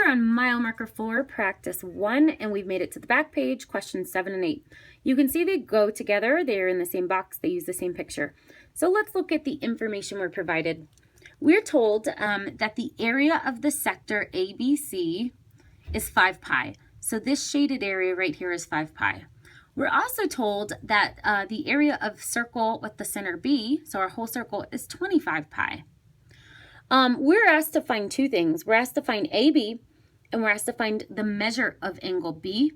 are on mile marker 4, practice 1, and we've made it to the back page, questions 7 and 8. You can see they go together. They're in the same box. They use the same picture. So let's look at the information we're provided. We're told that the area of the sector ABC is 5 pi. So this shaded area right here is 5 pi. We're also told that the area of circle with the center B, so our whole circle, is 25 pi. We're asked to find two things. We're asked to find AB, and we're asked to find the measure of angle B,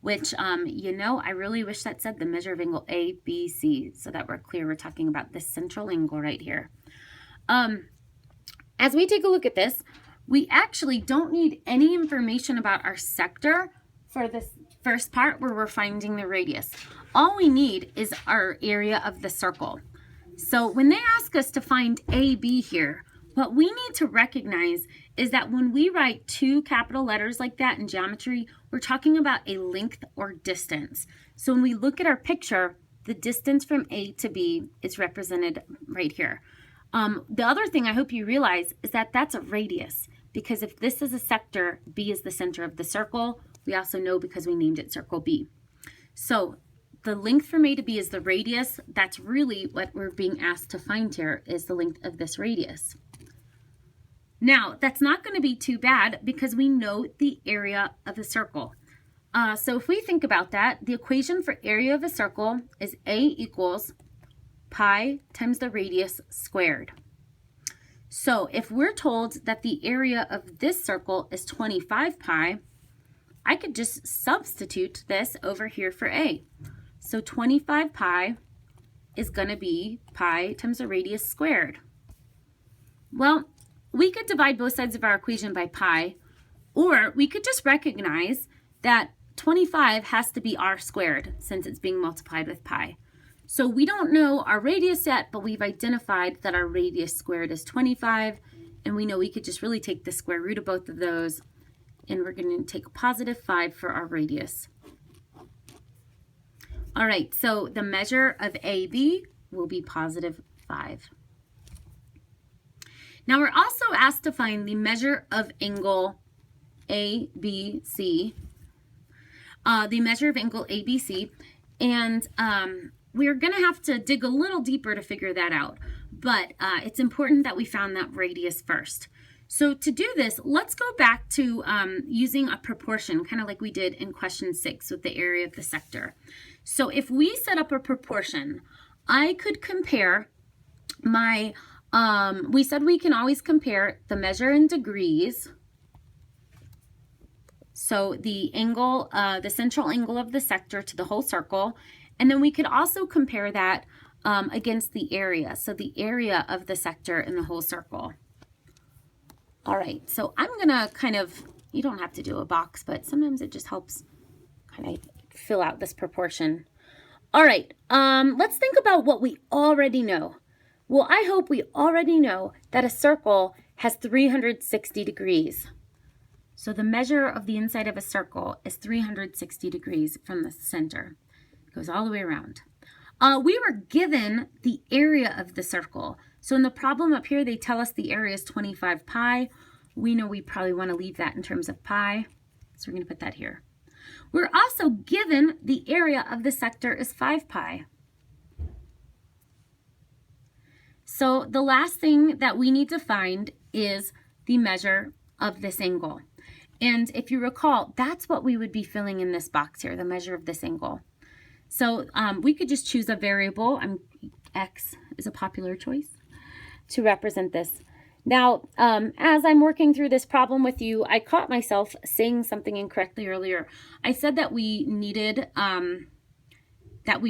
which, I really wish that said the measure of angle ABC, so that we're clear we're talking about this central angle right here. As we take a look at this, we actually don't need any information about our sector for this first part where we're finding the radius. All we need is our area of the circle. So when they ask us to find AB here, what we need to recognize is that when we write two capital letters like that in geometry, we're talking about a length or distance. So when we look at our picture, the distance from A to B is represented right here. The other thing I hope you realize is that that's a radius, because if this is a sector, B is the center of the circle. We also know because we named it circle B. So the length from A to B is the radius. That's really what we're being asked to find here, is the length of this radius. Now, that's not going to be too bad because we know the area of the circle. So if we think about that, the equation for area of a circle is A equals pi times the radius squared. So if we're told that the area of this circle is 25 pi, I could just substitute this over here for A. So 25 pi is going to be pi times the radius squared. Well, we could divide both sides of our equation by pi, or we could just recognize that 25 has to be r squared since it's being multiplied with pi. So we don't know our radius yet, but we've identified that our radius squared is 25, and we know we could just really take the square root of both of those, and we're going to take a positive 5 for our radius. All right, so the measure of AB will be positive 5. Now we're also asked to find the measure of angle ABC, and we're going to have to dig a little deeper to figure that out, but it's important that we found that radius first. So to do this, let's go back to using a proportion, kind of like we did in question 6 with the area of the sector. So if we set up a proportion, I could compare my we said we can always compare the measure in degrees. So the angle, the central angle of the sector to the whole circle. And then we could also compare that against the area. So the area of the sector in the whole circle. All right, so I'm gonna kind of, you don't have to do a box, but sometimes it just helps kind of fill out this proportion. All right, let's think about what we already know. Well, I hope we already know that a circle has 360 degrees. So the measure of the inside of a circle is 360 degrees from the center. It goes all the way around. We were given the area of the circle. So in the problem up here, they tell us the area is 25 pi. We know we probably want to leave that in terms of pi. So we're going to put that here. We're also given the area of the sector is 5 pi. So the last thing that we need to find is the measure of this angle. And if you recall, that's what we would be filling in this box here, the measure of this angle. So we could just choose a variable. X is a popular choice to represent this. Now, as I'm working through this problem with you, I caught myself saying something incorrectly earlier. I said that we needed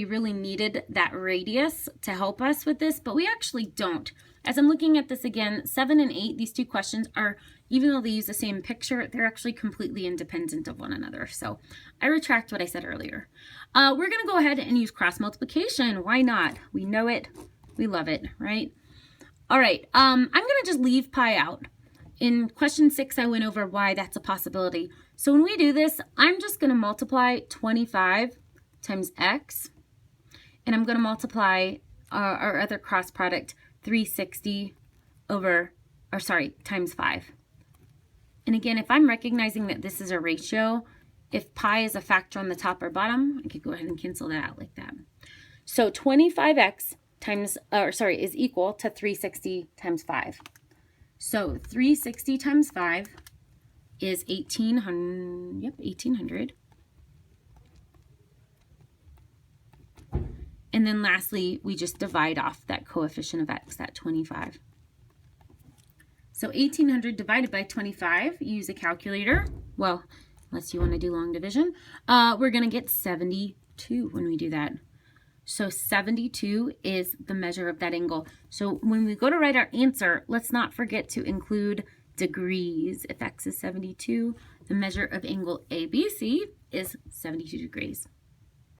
really needed that radius to help us with this, but we actually don't. As I'm looking at this again, 7 and 8, these two questions are, even though they use the same picture, they're actually completely independent of one another. So I retract what I said earlier. We're going to go ahead and use cross multiplication. Why not? We know it. We love it, right? All right, I'm going to just leave pi out. In question 6, I went over why that's a possibility. So when we do this, I'm just going to multiply 25 times x, and I'm going to multiply our other cross product, 360 times 5. And again, if I'm recognizing that this is a ratio, if pi is a factor on the top or bottom, I could go ahead and cancel that out like that. So 25x is equal to 360 times 5. So 360 times 5 is 1800. Yep, 1800. And then lastly, we just divide off that coefficient of x, that 25. So 1800 divided by 25, use a calculator. Well, unless you want to do long division, we're going to get 72 when we do that. So 72 is the measure of that angle. So when we go to write our answer, let's not forget to include degrees. If x is 72, the measure of angle ABC is 72 degrees.